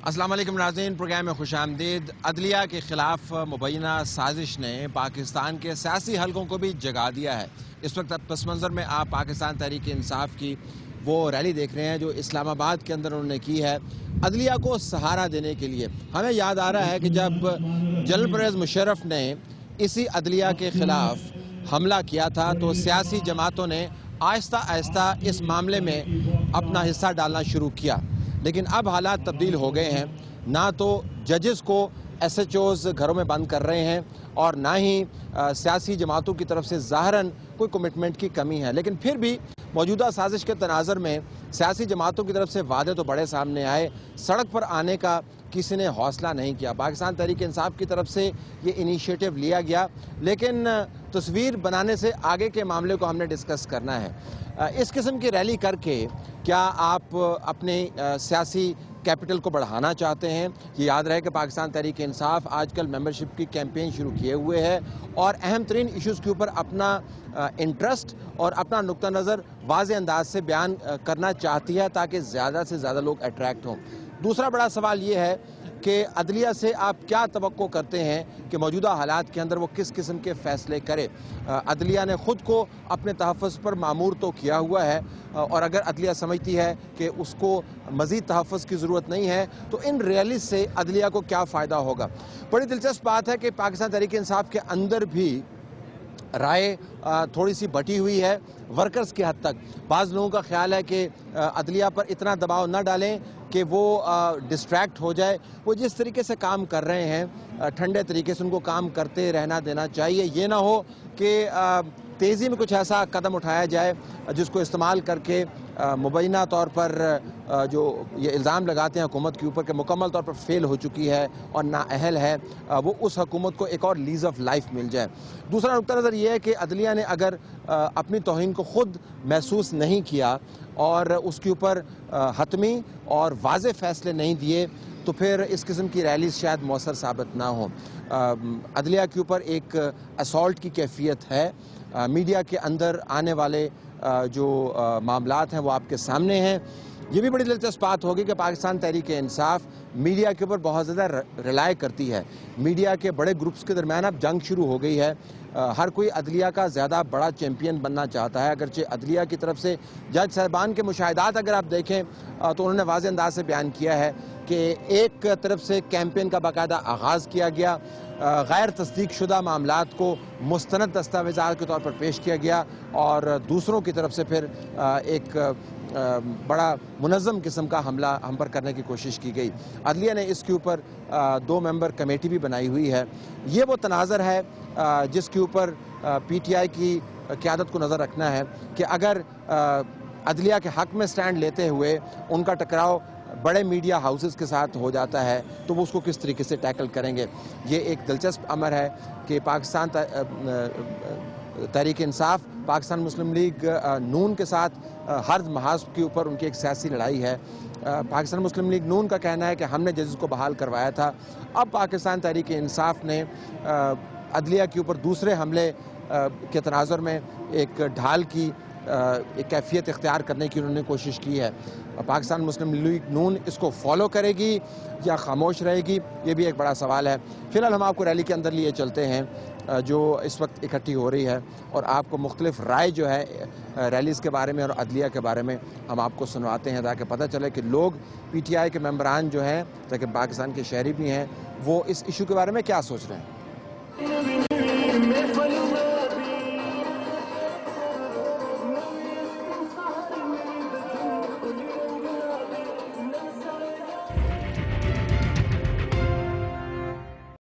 السلام علیکم ناظرین، پروگرام میں خوش آمدید۔ عدلیہ کے خلاف مبینہ سازش نے پاکستان کے سیاسی حلقوں کو بھی جگا دیا ہے۔ اس وقت پس منظر میں آپ پاکستان تحریک انصاف کی وہ ریلی دیکھ رہے ہیں جو اسلام آباد کے اندر انہوں نے کی ہے عدلیہ کو سہارا دینے کے لیے۔ ہمیں یاد آ رہا ہے کہ جب جنرل پرویز مشرف نے اسی عدلیہ کے خلاف حملہ کیا تھا تو سیاسی جماعتوں نے آہستہ آہستہ اس معاملے میں اپنا حصہ ڈالنا شروع کیا، لیکن اب حالات تبدیل ہو گئے ہیں۔ نہ تو ججز کو ایس ایچ اوز گھروں میں بند کر رہے ہیں اور نہ ہی سیاسی جماعتوں کی طرف سے ظاہراً کوئی کمٹمنٹ کی کمی ہے، لیکن پھر بھی موجودہ سازش کے تناظر میں سیاسی جماعتوں کی طرف سے وعدے تو بڑے سامنے آئے، سڑک پر آنے کا کسی نے حوصلہ نہیں کیا۔ پاکستان تحریک انصاف کی طرف سے یہ انیشیٹو لیا گیا، لیکن تصویر بنانے سے آگے کے معاملے کو ہم نے ڈسکس کرنا ہے۔ اس قسم کی ریلی کر کے کیا آپ اپنے سیاسی کیپٹل کو بڑھانا چاہتے ہیں؟ یہ یاد رہے کہ پاکستان تحریک انصاف آج کل ممبرشپ کی کیمپین شروع کیے ہوئے ہے اور اہم ترین ایشوز کے اوپر اپنا انٹرسٹ اور اپنا نقطہ نظر واضح انداز سے بیان کرنا چاہتی ہے تاکہ زیادہ سے زیادہ لوگ اٹریکٹ ہوں۔ دوسرا بڑا سوال یہ ہے کہ عدلیہ سے آپ کیا توقع کرتے ہیں کہ موجودہ حالات کے اندر وہ کس قسم کے فیصلے کرے؟ عدلیہ نے خود کو اپنے تحفظ پر معمور تو کیا ہوا ہے، اور اگر عدلیہ سمجھتی ہے کہ اس کو مزید تحفظ کی ضرورت نہیں ہے تو ان ریلیز سے عدلیہ کو کیا فائدہ ہوگا؟ بڑی دلچسپ بات ہے کہ پاکستان تحریک انصاف کے اندر بھی رائے تھوڑی سی بٹی ہوئی ہے ورکرز کی حد تک۔ بعض لوگوں کا خیال ہے کہ عدلیہ پر اتنا دباؤ نہ ڈالیں کہ وہ ڈسٹریکٹ ہو جائے، وہ جس طریقے سے کام کر رہے ہیں ٹھنڈے طریقے سے ان کو کام کرتے رہنا دینا چاہیے۔ یہ نہ ہو کہ تیزی میں کچھ ایسا قدم اٹھایا جائے جس کو استعمال کر کے مبینہ طور پر جو یہ الزام لگاتے ہیں حکومت کے اوپر کہ مکمل طور پر فیل ہو چکی ہے اور نااہل ہے، وہ اس حکومت کو ایک اور لیز آف لائف مل جائے۔ دوسرا نقطہ نظر یہ ہے کہ عدلیہ نے اگر اپنی توہین کو خود محسوس نہیں کیا اور اس کے اوپر حتمی اور واضح فیصلے نہیں دیے تو پھر اس قسم کی ریلیز شاید مؤثر ثابت نہ ہوں۔ عدلیہ کے اوپر ایک اسالٹ کی کیفیت ہے۔ میڈیا کے اندر آنے والے جو معاملات ہیں وہ آپ کے سامنے ہیں۔ یہ بھی بڑی دلچسپ بات ہوگی کہ پاکستان تحریک انصاف میڈیا کے اوپر بہت زیادہ ریلائی کرتی ہے۔ میڈیا کے بڑے گروپس کے درمیان اب جنگ شروع ہو گئی ہے، ہر کوئی عدلیہ کا زیادہ بڑا چیمپئن بننا چاہتا ہے، اگرچہ عدلیہ کی طرف سے جج صاحبان کے مشاہدات اگر آپ دیکھیں تو انہوں نے واضح انداز سے بیان کیا ہے کہ ایک طرف سے کیمپین کا باقاعدہ آغاز کیا گیا، غیر تصدیق شدہ معاملات کو مستند دستاویزات کے طور پر پیش کیا گیا اور دوسروں کی طرف سے پھر ایک بڑا منظم قسم کا حملہ ہم پر کرنے کی کوشش کی گئی۔ عدلیہ نے اس کے اوپر 2 ممبر کمیٹی بھی بنائی ہوئی ہے۔ یہ وہ تناظر ہے جس کے اوپر پی ٹی آئی کی قیادت کو نظر رکھنا ہے کہ اگر عدلیہ کے حق میں سٹینڈ لیتے ہوئے ان کا ٹکراؤ بڑے میڈیا ہاؤسز کے ساتھ ہو جاتا ہے تو وہ اس کو کس طریقے سے ٹیکل کریں گے۔ یہ ایک دلچسپ امر ہے کہ پاکستان تحریک انصاف پاکستان مسلم لیگ نون کے ساتھ ہر محاذ کے اوپر ان کی ایک سیاسی لڑائی ہے۔ پاکستان مسلم لیگ نون کا کہنا ہے کہ ہم نے ججز کو بحال کروایا تھا، اب پاکستان تحریک انصاف نے عدلیہ کے اوپر دوسرے حملے کے تناظر میں ایک ڈھال کی ایک کیفیت اختیار کرنے کی انہوں نے کوشش کی ہے۔ پاکستان مسلم لیگ نون اس کو فالو کرے گی یا خاموش رہے گی، یہ بھی ایک بڑا سوال ہے۔ فی الحال ہم آپ کو ریلی کے اندر لیے چلتے ہیں جو اس وقت اکٹھی ہو رہی ہے اور آپ کو مختلف رائے جو ہے ریلیز کے بارے میں اور عدلیہ کے بارے میں ہم آپ کو سنواتے ہیں تاکہ پتہ چلے کہ لوگ پی ٹی آئی کے ممبران جو ہیں تاکہ پاکستان کے شہری بھی ہیں وہ اس ایشو کے بارے میں کیا سوچ رہے ہیں۔